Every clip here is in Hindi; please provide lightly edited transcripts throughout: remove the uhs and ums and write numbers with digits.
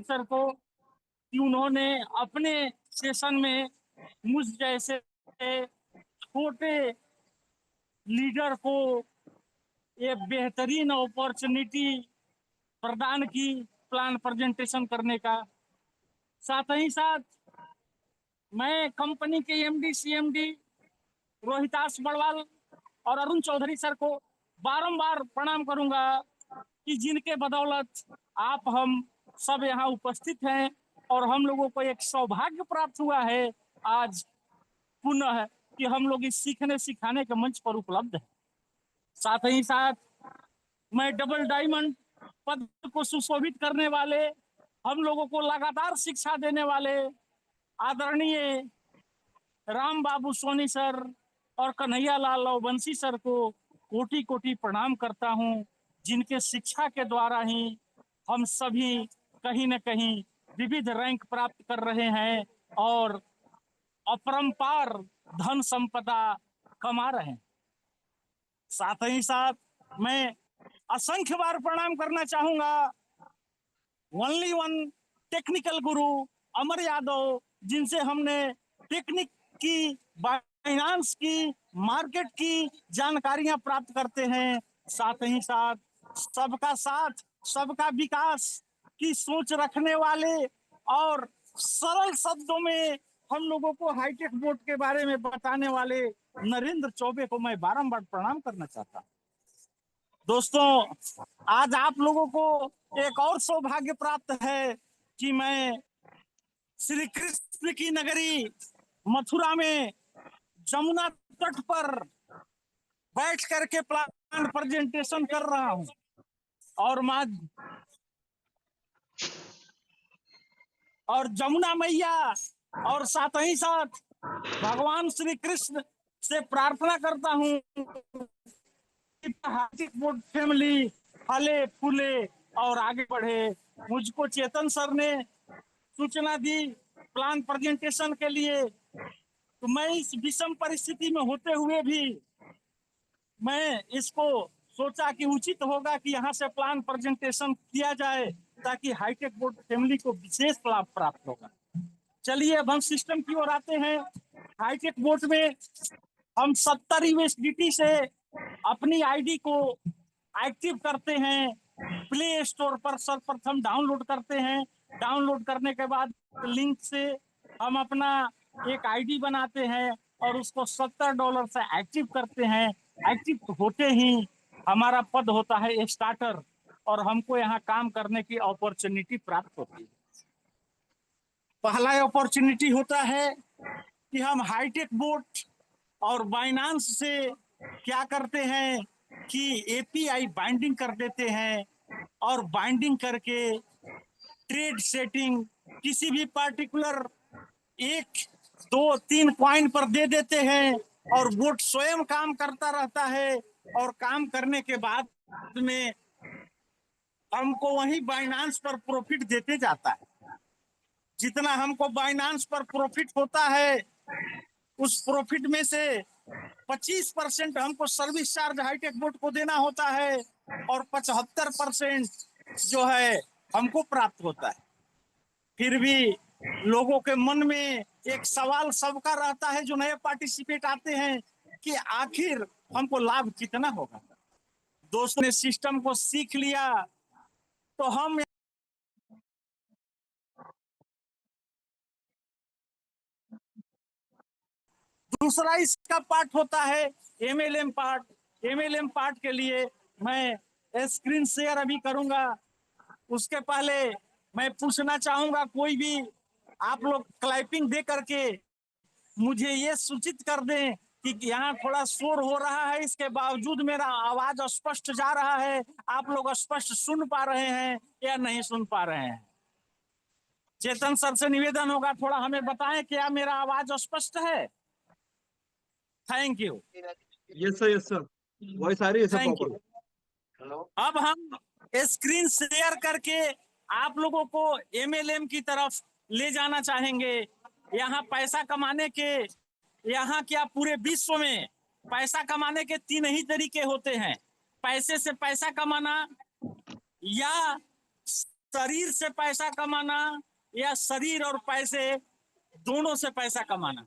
सर को कि उन्होंने अपने सेशन में मुझ जैसे छोटे लीडर को ये बेहतरीन अपॉर्चुनिटी प्रदान की प्लान प्रेजेंटेशन करने का। साथ ही साथ मैं कंपनी के एमडी सीएमडी रोहितास बड़वाल और अरुण चौधरी सर को बारंबार प्रणाम करूंगा कि जिनके बदौलत आप हम सब यहाँ उपस्थित हैं और हम लोगों को एक सौभाग्य प्राप्त हुआ है आज पुनः कि हम लोग इस सीखने सिखाने के मंच पर उपलब्ध हैं। साथ ही साथ मैं डबल डायमंड पद को सुशोभित करने वाले, हम लोगों को लगातार शिक्षा देने वाले आदरणीय राम बाबू सोनी सर और कन्हैया लाल वंशी सर को कोटि कोटि प्रणाम करता हूं, जिनके शिक्षा के द्वारा ही हम सभी कहीं न कहीं विविध रैंक प्राप्त कर रहे हैं और अपरंपार धन संपदा कमा रहे हैं। साथ ही साथ मैं असंख्य बार प्रणाम करना चाहूंगा only one technical Guru Amar Yadav, जिनसे हमने टेक्निक की, फाइनेंस की, मार्केट की जानकारियां प्राप्त करते हैं। साथ ही साथ सबका साथ सबका विकास की सोच रखने वाले और सरल शब्दों में हम लोगों को हाईटेक बोर्ड के बारे में बताने वाले नरेंद्र चौबे को मैं बारंबार प्रणाम करना चाहता हूं। दोस्तों, आज आप लोगों को एक और सौभाग्य प्राप्त है कि मैं श्री कृष्ण की नगरी मथुरा में जमुना तट पर बैठ करके प्लान प्रेजेंटेशन कर रहा हूं और जमुना मैया और साथ ही साथ भगवान श्री कृष्ण से प्रार्थना करता हूं हार्दिक बोर्ड फैमिली फले फूले और आगे बढ़े। मुझको चेतन सर ने सूचना दी प्लान प्रेजेंटेशन के लिए, तो मैं इस विषम परिस्थिति में होते हुए भी मैं इसको सोचा कि उचित होगा कि यहाँ से प्लान प्रेजेंटेशन किया जाए ताकि हाईटेक बोर्ड फैमिली को विशेष लाभ प्राप्त होगा। चलिए अब हम सिस्टम की ओर आते हैं। हाईटेक बोर्ड में हम 70 यूएसडीटी से अपनी आईडी को एक्टिव करते हैं, प्ले स्टोर पर सर्वप्रथम डाउनलोड करते हैं। डाउनलोड करने के बाद लिंक से हम अपना एक आईडी बनाते हैं और उसको $70 से एक्टिव करते हैं। एक्टिव होते ही हमारा पद होता है स्टार्टर और हमको यहाँ काम करने की अपॉर्चुनिटी प्राप्त होती है। पहला अपॉर्चुनिटी होता है कि हम हाईटेक बोर्ड और बाइनांस से क्या करते हैं कि एपीआई बाइंडिंग कर देते हैं और बाइंडिंग करके ट्रेड सेटिंग किसी भी पार्टिकुलर 1, 2, 3 कॉइन पर दे देते हैं और बोर्ड स्वयं काम करता रहता है और काम करने के बाद में हमको वही बाइनांस पर प्रॉफिट देते जाता है। जितना हमको बाइनांस पर प्रॉफिट होता है उस प्रॉफिट में से 25% हमको सर्विस चार्ज हाईटेक बोर्ड को देना होता है और 75% जो है हमको प्राप्त होता है। फिर भी लोगों के मन में एक सवाल सबका रहता है जो नए पार्टिसिपेट आते हैं कि आखिर हमको लाभ कितना होगा। दोस्तों ने सिस्टम को सीख लिया तो हम दूसरा इसका पार्ट होता है एमएलएम पार्ट। एमएलएम पार्ट के लिए मैं स्क्रीन शेयर अभी करूंगा। उसके पहले मैं पूछना चाहूंगा, कोई भी आप लोग क्लाइपिंग दे करके मुझे ये सूचित कर दें कि यहाँ थोड़ा शोर हो रहा है, इसके बावजूद मेरा आवाज स्पष्ट जा रहा है, आप लोग स्पष्ट सुन पा रहे हैं या नहीं सुन पा रहे हैं। चेतन सर से निवेदन होगा थोड़ा हमें बताएं क्या मेरा आवाज स्पष्ट है। Thank you. Yes sir voice आ रही है सर थैंक प्रॉपर। यू। अब हम स्क्रीन शेयर करके आप लोगों को एमएलएम की तरफ ले जाना चाहेंगे। यहाँ पैसा कमाने के, यहाँ क्या पूरे विश्व में पैसा कमाने के 3 ही तरीके होते हैं। पैसे से पैसा कमाना या शरीर से पैसा कमाना या शरीर और पैसे दोनों से पैसा कमाना।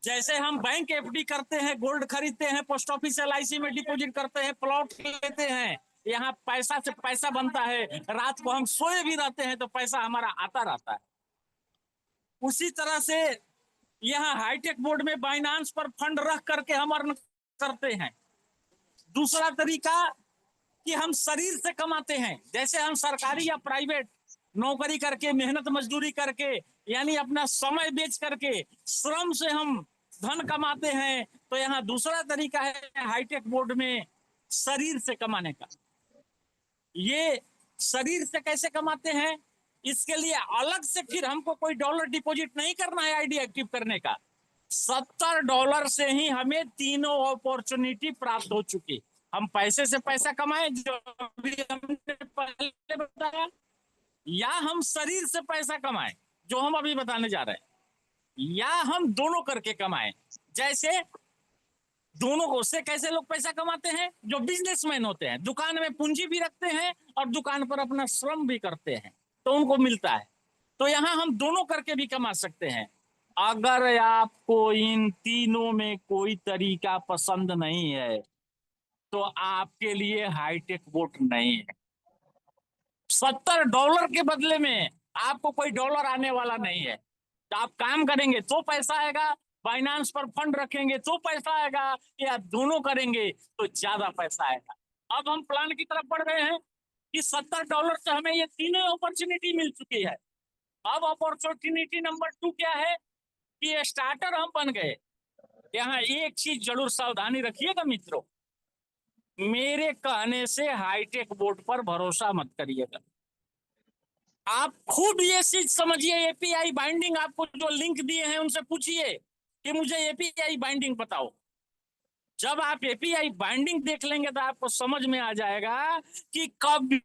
जैसे हम बैंक एफडी करते हैं, गोल्ड खरीदते हैं, पोस्ट ऑफिस एलआईसी में डिपॉजिट करते हैं, प्लॉट लेते हैं, यहाँ पैसा से पैसा बनता है। रात को हम सोए भी रहते हैं तो पैसा हमारा आता रहता है। उसी तरह से यहाँ हाईटेक बोर्ड में बाइनांस पर फंड रख करके हम अर्न करते हैं। दूसरा तरीका कि हम शरीर से कमाते हैं, जैसे हम सरकारी या प्राइवेट नौकरी करके, मेहनत मजदूरी करके, यानी अपना समय बेच करके, श्रम से हम धन कमाते हैं। तो यहाँ दूसरा तरीका है हाईटेक बोर्ड में शरीर से कमाने का। ये शरीर से कैसे कमाते हैं, इसके लिए अलग से फिर हमको कोई डॉलर डिपॉजिट नहीं करना है आईडी एक्टिव करने का। $70 से ही हमें तीनों अपॉर्चुनिटी प्राप्त हो चुकी। हम पैसे से पैसा कमाए जो भी हमने पहले बताया, या हम शरीर से पैसा कमाए जो हम अभी बताने जा रहे हैं, या हम दोनों करके कमाए। जैसे दोनों को से कैसे लोग पैसा कमाते हैं, जो बिजनेसमैन होते हैं, दुकान में पूंजी भी रखते हैं और दुकान पर अपना श्रम भी करते हैं तो उनको मिलता है। तो यहाँ हम दोनों करके भी कमा सकते हैं। अगर आपको इन तीनों में कोई तरीका पसंद नहीं है तो आपके लिए हाईटेक बोर्ड नहीं है। $70 के बदले में आपको कोई डॉलर आने वाला नहीं है। तो आप काम करेंगे तो पैसा आएगा, फाइनेंस पर फंड रखेंगे तो पैसा आएगा, या दोनों करेंगे तो ज्यादा पैसा आएगा। अब हम प्लान की तरफ बढ़ गए हैं कि $70 से हमें ये तीनों अपॉर्चुनिटी मिल चुकी है। अब अपॉर्चुनिटी नंबर 2 क्या है कि स्टार्टर हम बन गए। यहाँ एक चीज जरूर सावधानी रखिएगा मित्रों, मेरे कहने से हाईटेक बोर्ड पर भरोसा मत करिएगा। आप खुद ये चीज समझिए। एपीआई बाइंडिंग आपको जो लिंक दिए हैं उनसे पूछिए कि मुझे एपीआई बाइंडिंग बताओ। जब आप एपीआई बाइंडिंग देख लेंगे तो आपको समझ में आ जाएगा कि कभी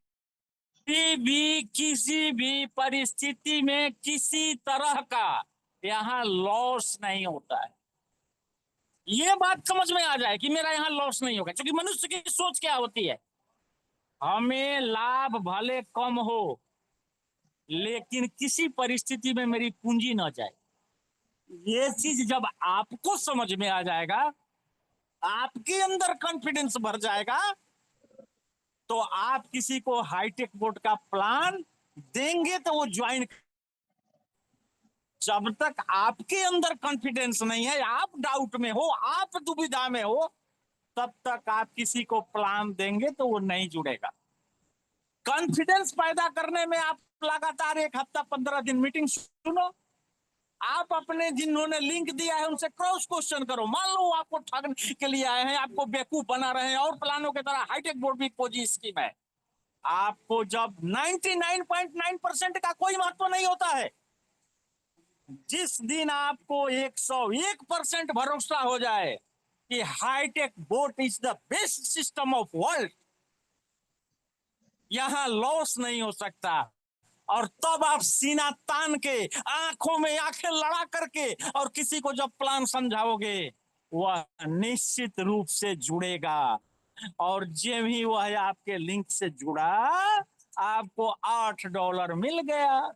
भी किसी भी परिस्थिति में किसी तरह का यहाँ लॉस नहीं होता है। ये बात समझ में आ जाए कि मेरा यहाँ लॉस नहीं होगा, क्योंकि मनुष्य की सोच क्या होती है, हमें लाभ भले कम हो लेकिन किसी परिस्थिति में मेरी पूंजी ना जाए। ये चीज जब आपको समझ में आ जाएगा, आपके अंदर कॉन्फिडेंस भर जाएगा, तो आप किसी को हाईटेक बोर्ड का प्लान देंगे तो वो ज्वाइन। जब तक आपके अंदर कॉन्फिडेंस नहीं है, आप डाउट में हो, आप दुविधा में हो, तब तक आप किसी को प्लान देंगे तो वो नहीं जुड़ेगा। कॉन्फिडेंस पैदा करने में आप लगातार 1 हफ्ता 15 दिन मीटिंग सुनो। आप अपने जिन्होंने लिंक दिया है उनसे क्रॉस क्वेश्चन करो। मान लो आपको ठगने के लिए आए हैं, आपको बेवकूफ बना रहे हैं और प्लानों की तरह हाईटेक बोर्ड भी खोजी स्कीम है। आपको जब 99.9% का कोई महत्व नहीं होता है, जिस दिन आपको 101% भरोसा हो जाए कि high tech board is the best system of world, यहां लॉस नहीं हो सकता, और तब आप सीना तान के, आंखों में आंखें लड़ा करके और किसी को जब प्लान समझाओगे, वह निश्चित रूप से जुड़ेगा। और जब ही वह आपके लिंक से जुड़ा, आपको $8 मिल गया।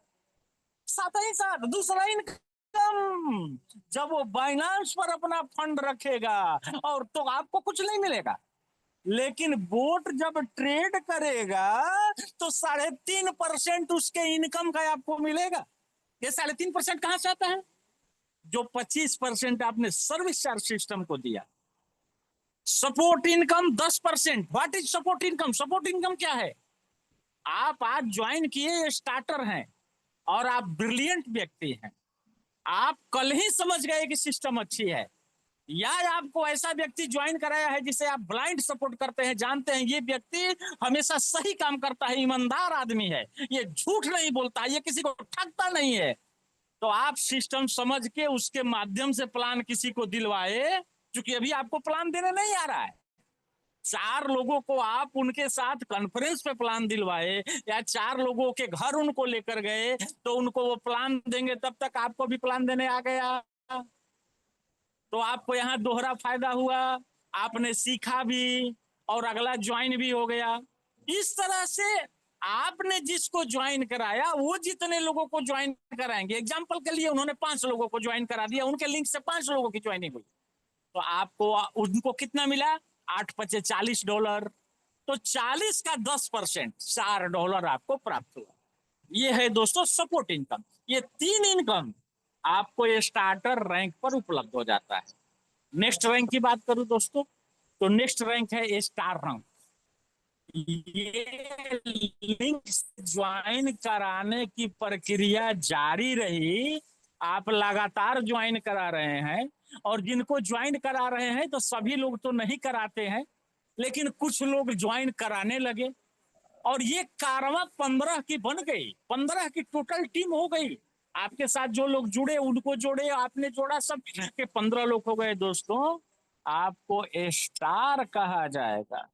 साथ ही साथ दूसरा इनकम, जब वो बाइनांस पर अपना फंड रखेगा और तो आपको कुछ नहीं मिलेगा, लेकिन बोट जब ट्रेड करेगा तो 3.5% उसके इनकम का आपको मिलेगा। ये 3.5% कहां से आता है? जो 25% आपने सर्विस चार्ज सिस्टम को दिया। Support income 10%। What is support income? Support income क्या है? आप आज ज्वाइन किए, स्टार्टर हैं और आप ब्रिलियंट व्यक्ति हैं, आप कल ही समझ गए कि सिस्टम अच्छी है, या आपको ऐसा व्यक्ति ज्वाइन कराया है जिसे आप ब्लाइंड सपोर्ट करते हैं, जानते हैं ये व्यक्ति हमेशा सही काम करता है, ईमानदार आदमी है, ये झूठ नहीं बोलता, ये किसी को ठगता नहीं है, तो आप सिस्टम समझ के उसके माध्यम से प्लान किसी को दिलवाए। क्योंकि अभी आपको प्लान देने नहीं आ रहा है, 4 लोगों को आप उनके साथ कॉन्फ्रेंस पे प्लान दिलवाए, या 4 लोगों के घर उनको लेकर गए तो उनको वो प्लान देंगे, तब तक आपको भी प्लान देने आ गया, तो आपको यहाँ दोहरा फायदा हुआ, आपने सीखा भी और अगला ज्वाइन भी हो गया। इस तरह से आपने जिसको ज्वाइन कराया वो जितने लोगों को ज्वाइन कराएंगे, एग्जाम्पल के लिए उन्होंने 5 लोगों को ज्वाइन करा दिया, उनके लिंक से 5 लोगों की ज्वाइनिंग हुई, तो आपको उनको कितना मिला? 8×5 $40। तो 40 का 10% $4 आपको प्राप्त हुआ। ये है दोस्तों सपोर्ट इनकम। ये 3 इनकम आपको ये स्टार्टर रैंक पर उपलब्ध हो जाता है। नेक्स्ट रैंक की बात करूं दोस्तों, तो नेक्स्ट रैंक है स्टार रैंक। ये लिंक ज्वाइन कराने की प्रक्रिया जारी रही, आप लगातार ज्वाइन करा रहे हैं, और जिनको ज्वाइन करा रहे हैं तो सभी लोग तो नहीं कराते हैं, लेकिन कुछ लोग ज्वाइन कराने लगे, और ये कारवां 15 की बन गई, 15 की टोटल टीम हो गई। आपके साथ जो लोग जुड़े उनको जोड़े, आपने जोड़ा, सब के 15 लोग हो गए दोस्तों। आपको स्टार कहा जाएगा।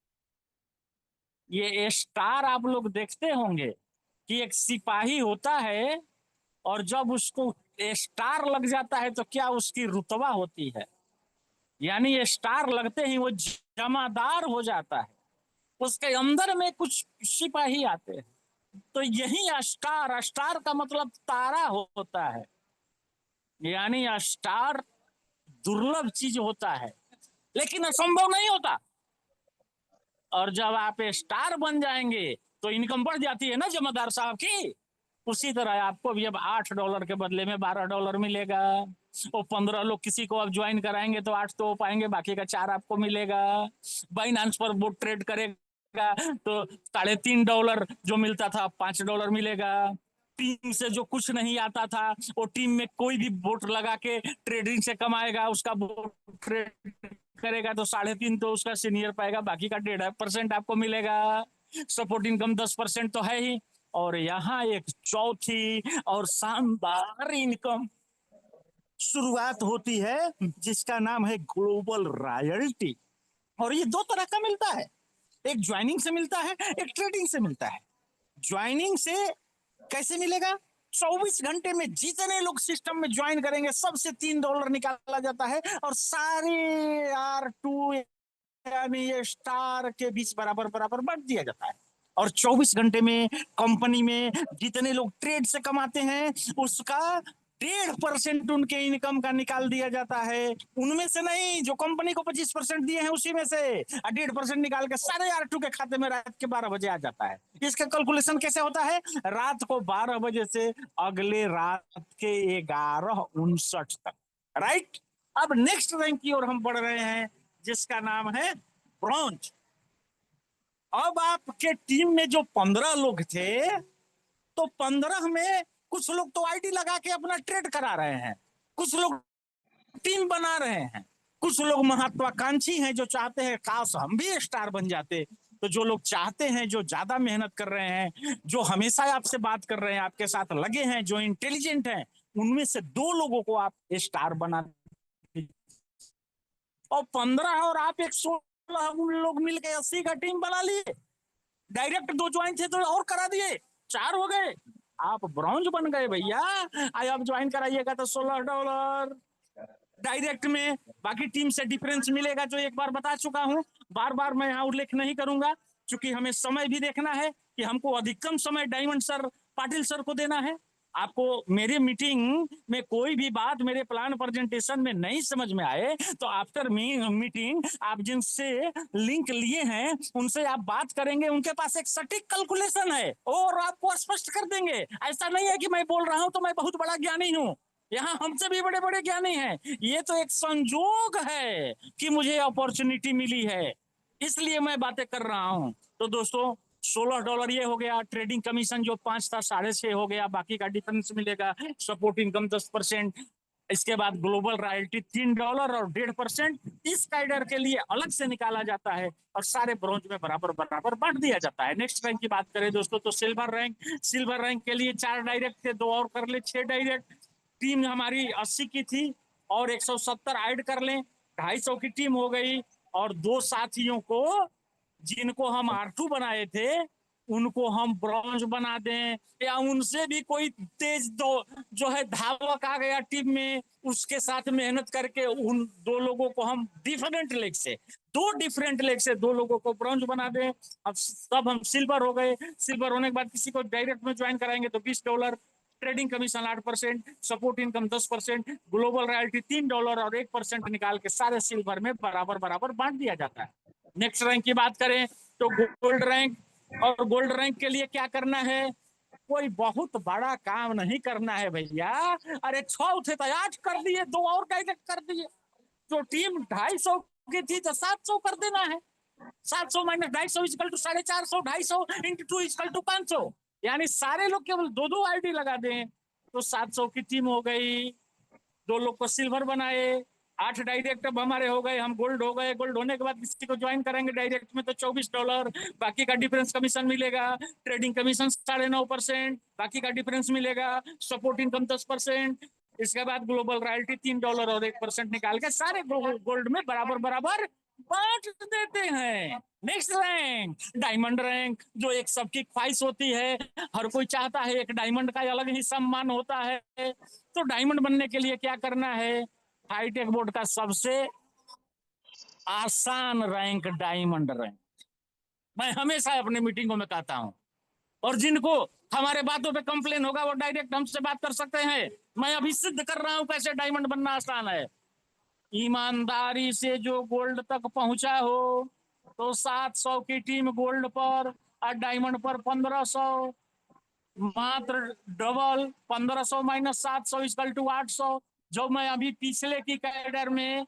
ये स्टार आप लोग देखते होंगे कि एक सिपाही होता है, और जब उसको स्टार लग जाता है तो क्या उसकी रुतबा होती है, यानी ये स्टार लगते ही वो जमादार हो जाता है, उसके अंदर में कुछ सिपाही आते हैं। तो यही स्टार, स्टार का मतलब तारा होता है, यानी स्टार दुर्लभ चीज होता है, लेकिन असंभव नहीं होता। और जब आप स्टार बन जाएंगे तो इनकम बढ़ जाती है ना जमादार साहब की। उसी तरह आपको भी अब $8 के बदले में $12 मिलेगा। वो 15 लोग किसी को अब ज्वाइन कराएंगे तो 8 तो हो पाएंगे, बाकी का 4 आपको मिलेगा। बाइनांस पर वो ट्रेड करेगा तो $3.5 जो मिलता था $5 मिलेगा। टीम से जो कुछ नहीं आता था, वो टीम में कोई भी वोट लगा के ट्रेडिंग से कमाएगा, उसका वोट ट्रेड करेगा तो 3.5 तो उसका सीनियर पाएगा, बाकी का 1.5% आपको मिलेगा। सपोर्ट इनकम 10% तो है ही, और यहाँ एक चौथी और शानदार इनकम शुरुआत होती है जिसका नाम है ग्लोबल रॉयल्टी। और ये 2 तरह का मिलता है, एक ज्वाइनिंग से मिलता है, एक ट्रेडिंग से मिलता है। ज्वाइनिंग से कैसे मिलेगा? 24 घंटे में जितने लोग सिस्टम में ज्वाइन करेंगे सबसे $3 निकाला जाता है, और सारे R2 यानी ये स्टार के बीच बराबर बराबर बांट दिया जाता है। और 24 घंटे में कंपनी में जितने लोग ट्रेड से कमाते हैं उसका 1.5% उनके इनकम का निकाल दिया जाता है। उनमें से नहीं, जो कंपनी को 25% दिए हैं उसी में से 1.5% निकाल के सारे R2 के खाते में रात के 12 बजे आ जाता है। इसका कैलकुलेशन कैसे होता है? रात को 12 बजे से अगले रात के 11:59 तक, राइट। अब नेक्स्ट रैंक की ओर हम बढ़ रहे हैं जिसका नाम है ब्रॉन्ज। अब आपके टीम में जो 15 लोग थे, तो 15 में कुछ लोग तो आईडी लगा के अपना ट्रेड करा रहे हैं, कुछ लोग टीम बना रहे हैं, कुछ लोग महत्वाकांक्षी हैं जो चाहते हैं काश हम भी स्टार बन जाते। तो जो लोग चाहते हैं, जो ज्यादा मेहनत कर रहे हैं, जो हमेशा आपसे बात कर रहे हैं, आपके साथ लगे हैं, जो इंटेलिजेंट हैं, उनमें से 2 लोगों को आप स्टार बना, और 15 और आप 16 लोग मिलकर 80 का टीम बना लिए। डायरेक्ट 2 ज्वाइन थे तो और करा दिए, 4 हो गए, आप ब्रॉन्ज बन गए भैया। आप ज्वाइन कराइएगा तो $16 डायरेक्ट में। बाकी टीम से डिफरेंस मिलेगा जो एक बार बता चुका हूं, बार बार मैं यहाँ उल्लेख नहीं करूंगा, क्योंकि हमें समय भी देखना है कि हमको अधिकतम समय डायमंड सर, पाटिल सर को देना है। आपको मेरी मीटिंग में कोई भी बात मेरे प्लान प्रेजेंटेशन में नहीं समझ में आए तो आफ्टर मीटिंग आप जिनसे लिंक लिए हैं उनसे आप बात करेंगे, उनके पास एक सटीक कैलकुलेशन है और आपको स्पष्ट कर देंगे। ऐसा नहीं है कि मैं बोल रहा हूं तो मैं बहुत बड़ा ज्ञानी हूं, यहाँ हमसे भी बड़े बड़े ज्ञानी हैं। ये तो एक संजोग है कि मुझे अपॉर्चुनिटी मिली है, इसलिए मैं बातें कर रहा हूं। तो दोस्तों $16 ये हो गया, ट्रेडिंग कमीशन जो 5 था 6.5 हो गया, बाकी का डिफरेंस मिलेगा। सपोर्ट इनकम 10%, इसके बाद ग्लोबल रॉयल्टी $3 और 1.5% इस कैडर के लिए अलग से निकाला जाता है, और सारे ब्रॉन्ज में बराबर बराबर बांट दिया जाता है। नेक्स्ट रैंक की बात करें दोस्तों तो सिल्वर रैंक। सिल्वर रैंक के लिए 4 डायरेक्ट थे, 2 और कर ले 6 डायरेक्ट। टीम हमारी 80 की थी और 170 ऐड कर लें, 250 की टीम हो गई। और 2 साथियों को जिनको हम R2 बनाए थे उनको हम ब्रॉन्ज बना दें, या उनसे भी कोई तेज दो जो है धावक आ गया टीम में, उसके साथ मेहनत करके उन दो लोगों को हम डिफरेंट लेग से दो लोगों को ब्रॉन्ज बना दें। अब सब हम सिल्वर हो गए। सिल्वर होने के बाद किसी को डायरेक्ट में ज्वाइन कराएंगे तो $20, trading commission 8%, support income 10%, global royalty $3 और 1% निकाल के सारे सिल्वर में बराबर बराबर बांट दिया जाता है। नेक्स्ट रैंक की बात करें तो गोल्ड रैंक, और गोल्ड रैंक के लिए क्या करना है, कोई बहुत बड़ा काम नहीं करना है भैया। अरे 6 थे तो 8 कर दिए, 2 और डायरेक्ट कर दिए। जो टीम 250 की थी तो 700 कर देना है। 700 minus 250 equal to 450, 250 into 2 equal to 500, यानी सारे लोग केवल दो दो आईडी लगा दें तो 700 की टीम हो गई। 2 लोग को सिल्वर बनाए, 8 डायरेक्ट अब हमारे हो गए, हम गोल्ड हो गए। गोल्ड होने के बाद किसी को ज्वाइन करेंगे डायरेक्ट में तो $24, बाकी का डिफरेंस कमीशन मिलेगा। ट्रेडिंग कमीशन 9.5%, बाकी का डिफरेंस मिलेगा। Support income 10%। इसके बाद ग्लोबल रॉयल्टी $3 और 1% निकाल के सारे गोल्ड में बराबर बराबर बांट देते हैं। नेक्स्ट रैंक डायमंड रैंक, जो एक सबकी ख्वाहिश होती है, हर कोई चाहता है एक डायमंड का अलग ही सम्मान होता है। तो डायमंड बनने के लिए क्या करना है, हाईटेक बोर्ड का सबसे आसान रैंक डायमंड रैंक। मैं हमेशा अपने मीटिंगों में कहता हूं, और जिनको हमारे बातों पे कंप्लेन होगा वो डायरेक्ट हमसे बात कर सकते हैं। मैं अभी सिद्ध कर रहा हूं कैसे डायमंड बनना आसान है। ईमानदारी से जो गोल्ड तक पहुंचा हो तो 700 की टीम गोल्ड पर और डायमंड पर 1500, मात्र डबल। 1500 minus 700 equal to 800। जो मैं अभी पिछले की कैडर में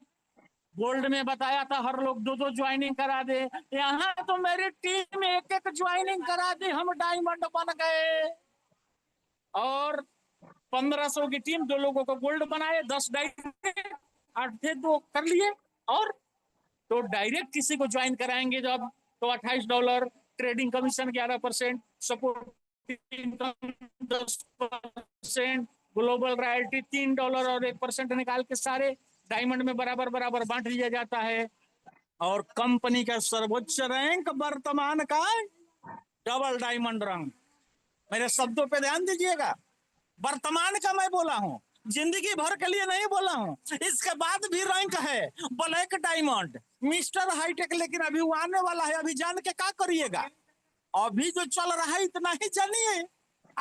गोल्ड में बताया था हर लोग दो दो ज्वाइनिंग करा दे, यहाँ तो मेरी टीम एक एक ज्वाइनिंग करा दी, हम डायमंड बन गए। और 1500 की टीम 2 लोगों को गोल्ड बनाए, 10 डायरेक्ट, 8 थे 2 कर लिए। और तो डायरेक्ट किसी को ज्वाइन कराएंगे जब तो $28, trading commission 11%, support income 10%, global royalty $3 और 1% निकाल के सारे डायमंड में बराबर बराबर बांट दिया जाता है। और कंपनी का सर्वोच्च रैंक वर्तमान का डबल डायमंड रैंक। मेरे शब्दों पे ध्यान दीजिएगा, वर्तमान का मैं बोला हूं, जिंदगी भर के लिए नहीं बोला हूं। इसके बाद भी रैंक है ब्लैक डायमंड, मिस्टर हाईटेक, लेकिन अभी वो आने वाला है, अभी जान के क्या करिएगा। अभी जो चल रहा है इतना ही जानिए।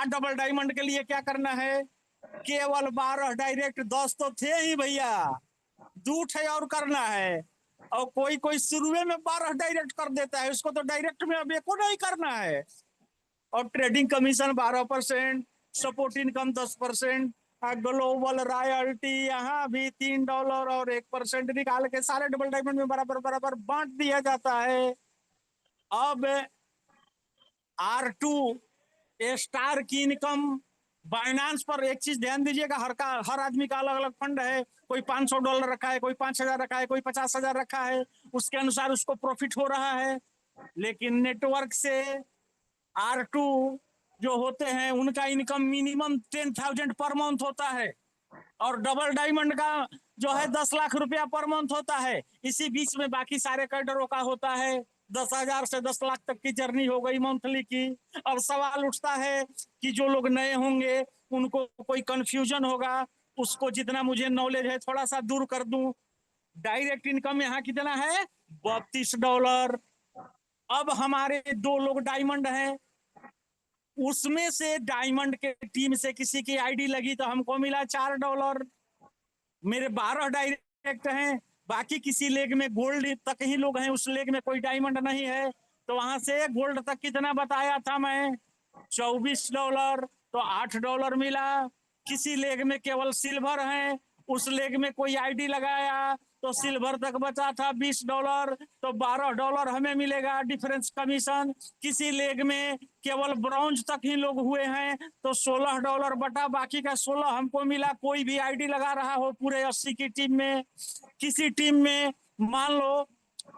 डबल डायमंड के लिए क्या करना है, केवल 12 डायरेक्ट, 10 तो थे ही भैया, 2 और करना है। और कोई कोई शुरू में 12 डायरेक्ट कर देता है, उसको तो डायरेक्ट में अब एको नहीं करना है। और trading commission 12%, support income 10%, global royalty यहाँ भी $3 और 1% निकाल के सारे डबल डायमंड में बराबर बराबर बांट दिया जाता है। अब R2 स्टार की इनकम बाइनांस पर एक चीज ध्यान दीजिएगा, हर आदमी का अलग अलग फंड है। कोई $500 रखा है, कोई 5000 रखा है, कोई 50,000 रखा है, उसके अनुसार उसको प्रॉफिट हो रहा है। लेकिन नेटवर्क से R2 जो होते हैं उनका इनकम मिनिमम 10,000 पर मंथ होता है, और डबल डायमंड का जो है 10 लाख रुपया पर मंथ होता है। इसी बीच में बाकी सारे कैडरों का होता है 10,000 से 10 लाख तक की जर्नी हो गई मंथली की। अब सवाल उठता है कि जो लोग नए होंगे उनको कोई कंफ्यूजन होगा, उसको जितना मुझे नॉलेज है थोड़ा सा दूर कर दूं। डायरेक्ट इनकम यहाँ कितना है, $32। अब हमारे 2 लोग डायमंड हैं, उसमें से डायमंड के टीम से किसी की आईडी लगी तो हमको मिला $4। मेरे 12 डायरेक्ट हैं, बाकी किसी लेग में गोल्ड तक ही लोग हैं, उस लेग में कोई डायमंड नहीं है। तो वहां से गोल्ड तक कितना बताया था मैं, $24, तो $8 मिला। किसी लेग में केवल सिल्वर है, उस लेग में कोई आईडी लगाया तो सिल्वर तक बचा था $20, तो $12 हमें मिलेगा डिफरेंस कमीशन। किसी लेग में केवल ब्रॉन्ज तक ही लोग हुए हैं तो $16 बटा बाकी का 16 हमको मिला। कोई भी आईडी लगा रहा हो पूरे 80 की टीम में, किसी टीम में मान लो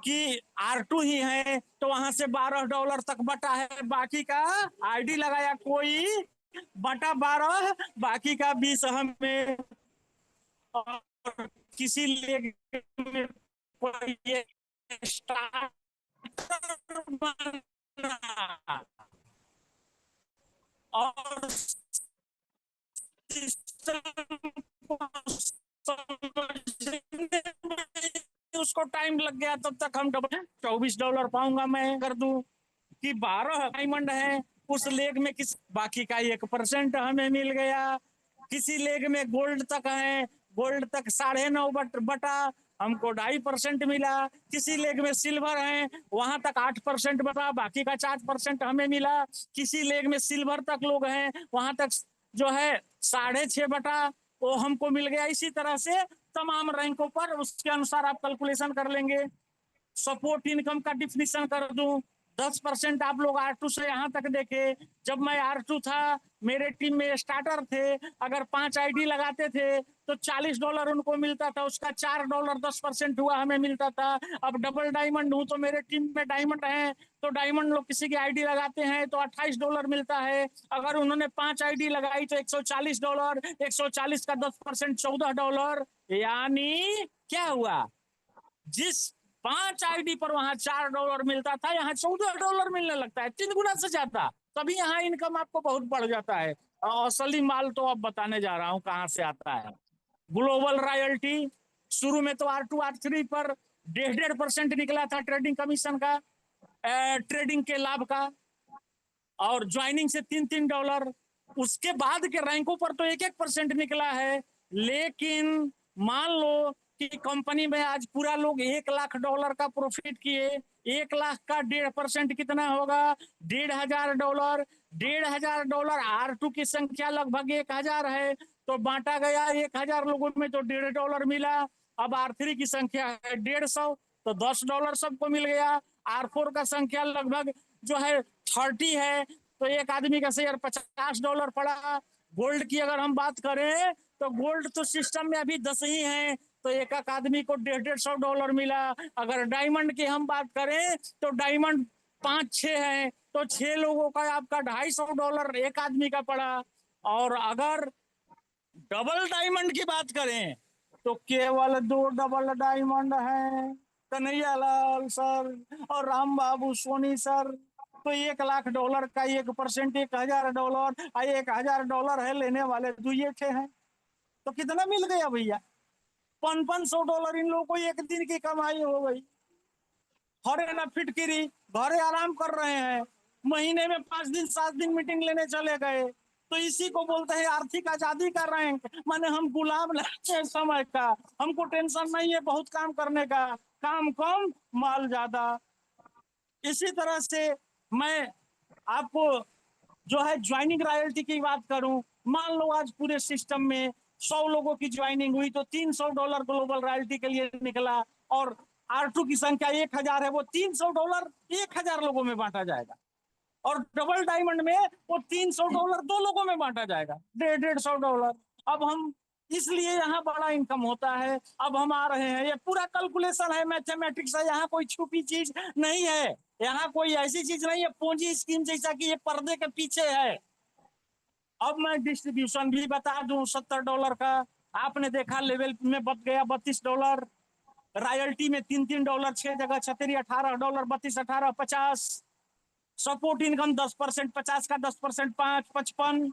कि R2 ही है तो वहां से $12 तक बटा है, बाकी का आईडी लगाया कोई बटा 12, बाकी का 20 हमें। और किसी लेग में कोई स्टार्टर बना और उसको टाइम लग गया, तब तक हम $24 पाऊंगा मैं कर दूं कि 12 डायमंड है उस लेग में, किस बाकी का 1% हमें मिल गया। किसी लेग में गोल्ड तक है, गोल्ड तक 9.5 बटा हमको 2.5% मिला। किसी लेग में सिल्वर है वहां तक 8% बटा, बाकी का 4% हमें मिला। किसी लेग में सिल्वर तक लोग हैं वहां तक जो है 6.5 बटा वो हमको मिल गया। इसी तरह से तमाम रैंकों पर उसके अनुसार आप कैलकुलेशन कर लेंगे। सपोर्ट इनकम का डिफिनीशन कर दूं, 10% आप लोग R2 से यहाँ तक देखे। जब मैं R2 था मेरे टीम में स्टार्टर थे, अगर 5 आईडी लगाते थे तो $40 उनको मिलता था, उसका $4 10% हुआ हमें मिलता था। अब डबल डायमंड हूं तो मेरे टीम में डायमंड है, तो डायमंड लोग किसी की आईडी लगाते हैं तो $28 मिलता है। अगर उन्होंने 5 आईडी लगाई तो $140, 140 का 10% $14। यानी क्या हुआ, जिस 5 आईडी पर वहां $4 मिलता था यहाँ $14 मिलने लगता है, 3 गुना से ज्यादा। तभी यहाँ इनकम आपको बहुत बढ़ जाता है। और असली माल तो अब बताने जा रहा हूँ कहाँ से आता है। ग्लोबल रॉयल्टी शुरू में तो R2 R3 पर 1.5% निकला था ट्रेडिंग कमीशन का, ट्रेडिंग के लाभ का, और ज्वाइनिंग से $3-3। उसके बाद के रैंकों पर तो 1-1% निकला है। लेकिन मान लो कि कंपनी में आज पूरा लोग $1 लाख का प्रॉफिट किए, 1 लाख का 1.5% कितना होगा, $1,500। $1,500 R2 की संख्या लगभग 1,000 है तो बांटा गया 1,000 लोगों में तो $1.5 मिला। अब R3 की संख्या है 150 तो $10 सबको मिल गया। R4 का संख्या लगभग जो है 30 है तो एक आदमी का शेयर $50 पड़ा। गोल्ड की अगर हम बात करें तो गोल्ड तो सिस्टम में अभी 10 ही है तो एक एक आदमी को $150 मिला। अगर डायमंड की हम बात करें तो डायमंड 5-6 है तो 6 लोगों का आपका $250 एक आदमी का पड़ा। और अगर डबल डायमंड की बात करें तो केवल 2 डबल डायमंड है, कन्हैया लाल सर और राम बाबू सोनी सर। तो $1 लाख का 1% $1,000, $1,000 है, लेने वाले 2 थे हैं तो कितना मिल गया भैया, $500 इन लोगों को एक दिन की कमाई हो गई। हरे ना फिटकिरी घरे आराम कर रहे हैं, महीने में 5 दिन 7 दिन मीटिंग लेने चले गए। तो इसी को बोलते हैं आर्थिक आजादी का रैंक। माने हम गुलाम नहीं है समय का, हमको टेंशन नहीं है बहुत काम करने का, काम कम माल ज्यादा। इसी तरह से मैं आपको जो है ज्वाइनिंग रॉयल्टी की बात करूं, मान लो आज पूरे सिस्टम में 100 लोगों की ज्वाइनिंग हुई तो $300 ग्लोबल रॉयल्टी के लिए निकला। और R2 की संख्या 1,000 है, वो $300 1,000 लोगों में बांटा जाएगा। और डबल डायमंड में वो $300 2 लोगों में बांटा जाएगा, $150। अब हम इसलिए यहाँ बड़ा इनकम होता है। अब हम आ रहे हैं, ये पूरा कैलकुलेशन है, मैथमेटिक्स है, यहाँ कोई छुपी चीज नहीं है, यहाँ कोई ऐसी चीज नहीं है पूंजी स्कीम जैसा कि ये पर्दे के पीछे है। अब मैं डिस्ट्रीब्यूशन भी बता दूं, $70 का आपने देखा लेवल में बच गया $32। रॉयल्टी में $3-3, 6 जगह 36, $18, 32, 18, 50। सपोर्ट इनकम 10%, 50 का 10%, 5, 55,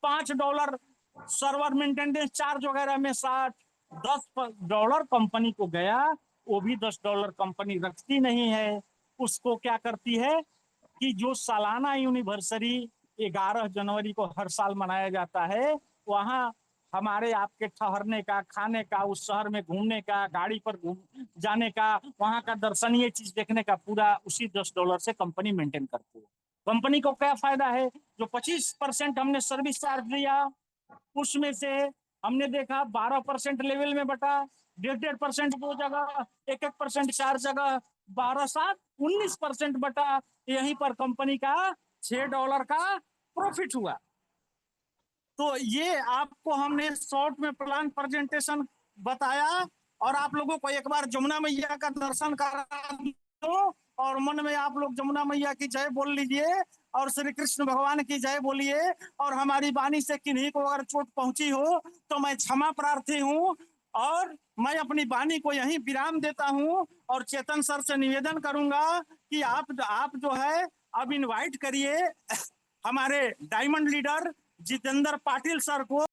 $5 सर्वर मेंटेनेंस चार्ज वगैरह में 60, $10 कंपनी को गया। वो भी $10 कंपनी रखती नहीं है, उसको क्या करती है कि जो सालाना यूनिवर्सरी 11 जनवरी को हर साल मनाया जाता है, वहां हमारे आपके ठहरने का, खाने का, उस शहर में घूमने का, गाड़ी पर घूम जाने का, वहां का दर्शनीय चीज देखने का पूरा उसी $10 से कंपनी मेंटेन करती है। कंपनी को क्या फायदा है, जो 25% हमने सर्विस चार्ज दिया उसमें से हमने देखा 12% लेवल में बटा, 1.5% 2 जगह, 1% 4 जगह, 12-7-19% बटा। यहीं पर कंपनी का $6 का प्रॉफिट हुआ। तो ये आपको हमने शॉर्ट में प्लान प्रेजेंटेशन बताया। और आप लोगों को एक बार जमुना मैया का दर्शन करा दो और मन में आप लोग जमुना मैया की जय बोल लीजिए और श्री कृष्ण भगवान की जय बोलिए। और हमारी वाणी से किन्हीं को अगर चोट पहुंची हो तो मैं क्षमा प्रार्थी हूँ और मैं अपनी वाणी को यहीं विराम देता हूँ। और चेतन सर से निवेदन करूंगा कि आप जो है अब इनवाइट करिए हमारे diamond leader Jitendra Patil sir को